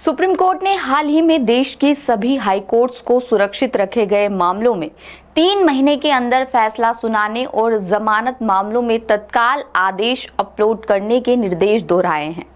Supreme court ने हाल ही में देश की सभी हाई कोर्ट्स को सुरक्षित रखे गए मामलों में 3 महीने के अंदर फैसला सुनाने और जमानत मामलों में तत्काल आदेश अपलोड करने के निर्देश दोहराए हैं।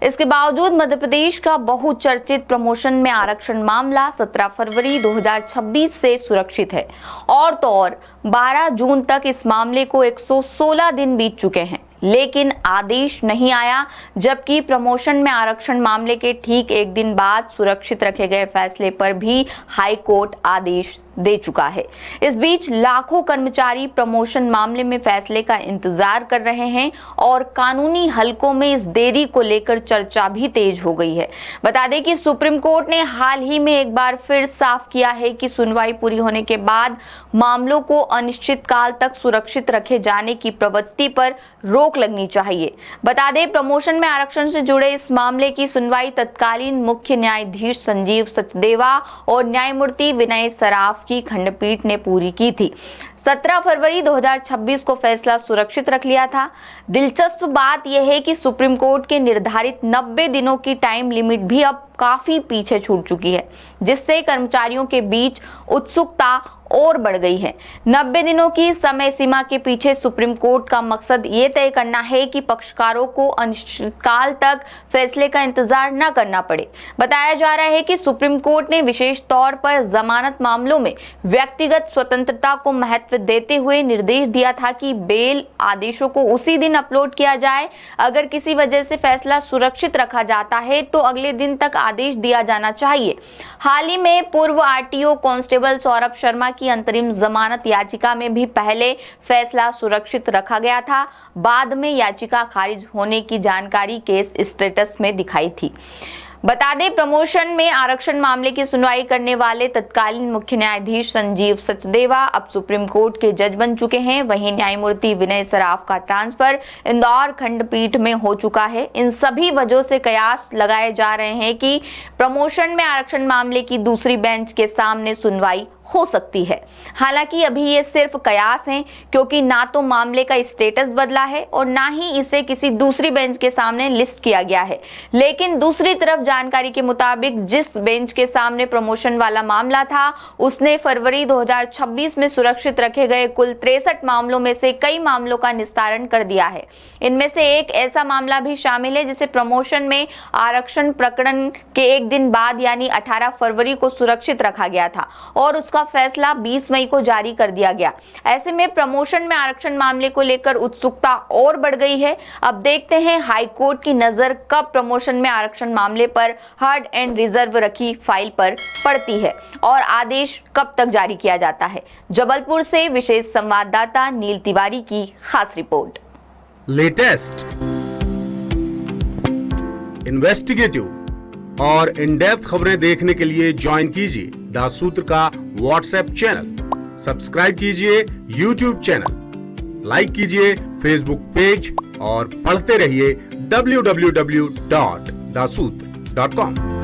इसके बावजूद मध्य प्रदेश का बहुचर्चित प्रमोशन में आरक्षण मामला 17 फरवरी 2026 से सुरक्षित है और तो और 12 जून तक इस मामले को 116 दिन बीत चुके हैं, लेकिन आदेश नहीं आया। जबकि प्रमोशन में आरक्षण मामले के ठीक एक दिन बाद सुरक्षित रखे गए फैसले पर भी हाई कोर्ट आदेश दे चुका है। इस बीच लाखों कर्मचारी प्रमोशन मामले में फैसले का इंतजार कर रहे हैं और कानूनी हलकों में इस देरी को लेकर चर्चा भी तेज हो गई है। बता दें कि सुप्रीम कोर्ट ने हाल ही में एक बार फिर साफ किया है कि सुनवाई पूरी होने के बाद मामलों को अनिश्चित काल तक सुरक्षित रखे जाने की प्रवृत्ति पर रोक लगनी चाहिए। बता दें, प्रमोशन में आरक्षण से जुड़े इस मामले की सुनवाई तत्कालीन मुख्य न्यायाधीश संजीव सचदेवा और न्यायमूर्ति विनय सराफ की खंडपीठ ने पूरी की थी। 17 फरवरी 2026 को फैसला सुरक्षित रख लिया था। दिलचस्प बात यह है कि सुप्रीम कोर्ट के निर्धारित 90 दिनों की टाइम लिमिट भी अब काफी पीछे छूट चुकी है, जिससे कर्मचारियों के बीच उत्सुकता और बढ़ गई है। 90 दिनों की समय सीमा के पीछे सुप्रीम कोर्ट का मकसद ये तय करना है कि पक्षकारों को अनिश्चितकाल तक फैसले का इंतजार न करना पड़े। बताया जा रहा है कि सुप्रीम कोर्ट ने विशेष तौर पर जमानत मामलों में व्यक्तिगत स्वतंत्रता को महत्व देते हुए निर्देश दिया था कि बेल आदेशों को उसी दिन अपलोड किया जाए। अगर किसी वजह से फैसला सुरक्षित रखा जाता है तो अगले दिन तक आदेश दिया जाना चाहिए। हाल ही में पूर्व आरटीओ कांस्टेबल सौरभ शर्मा की अंतरिम जमानत याचिका में भी पहले फैसला सुरक्षित रखा गया था। बाद में याचिका खारिज होने की जानकारी केस स्टेटस में दिखाई थी। बता दें, प्रमोशन में आरक्षण मामले की सुनवाई करने वाले तत्कालीन मुख्य न्यायाधीश संजीव सचदेवा अब सुप्रीम कोर्ट के जज बन चुके हैं। वहीं न्यायमूर्ति विनय सराफ का ट्रांसफर इंदौर खंडपीठ में हो चुका है। इन सभी वजहों से कयास लगाए जा रहे हैं कि प्रमोशन में आरक्षण मामले की दूसरी बेंच के सामने सुनवाई हो सकती है। हालांकि अभी ये सिर्फ कयास हैं, क्योंकि ना तो मामले का स्टेटस बदला है और ना ही इसे किसी दूसरी बेंच के सामने लिस्ट किया गया है। लेकिन दूसरी तरफ जानकारी के मुताबिक जिस बेंच के सामने प्रमोशन वाला मामला था, उसने फरवरी 2026 में सुरक्षित रखे गए कुल 63 मामलों में से कई मामलों का निस्तारण कर दिया है। इनमें से एक ऐसा मामला भी शामिल है जिसे प्रमोशन में आरक्षण प्रकरण के एक दिन बाद यानी 18 फरवरी को सुरक्षित रखा गया था और उसका फैसला 20 मई को जारी कर दिया गया। ऐसे में प्रमोशन में आरक्षण मामले को लेकर उत्सुकता और बढ़ गई है। अब देखते हैं हाई कोर्ट की नजर कब प्रमोशन में आरक्षण मामले पर हार्ड एंड रिजर्व रखी फाइल पर पड़ती है और आदेश कब तक जारी किया जाता है। जबलपुर से विशेष संवाददाता नील तिवारी की खास रिपोर्ट। लेटेस्ट, इन्वेस्टिगेटिव और इन डेप्थ खबरें देखने के लिए ज्वाइन कीजिए द सूत्र का व्हाट्सएप चैनल, सब्सक्राइब कीजिए यूट्यूब चैनल, लाइक कीजिए फेसबुक पेज और पढ़ते रहिए www.daसूत्र.com।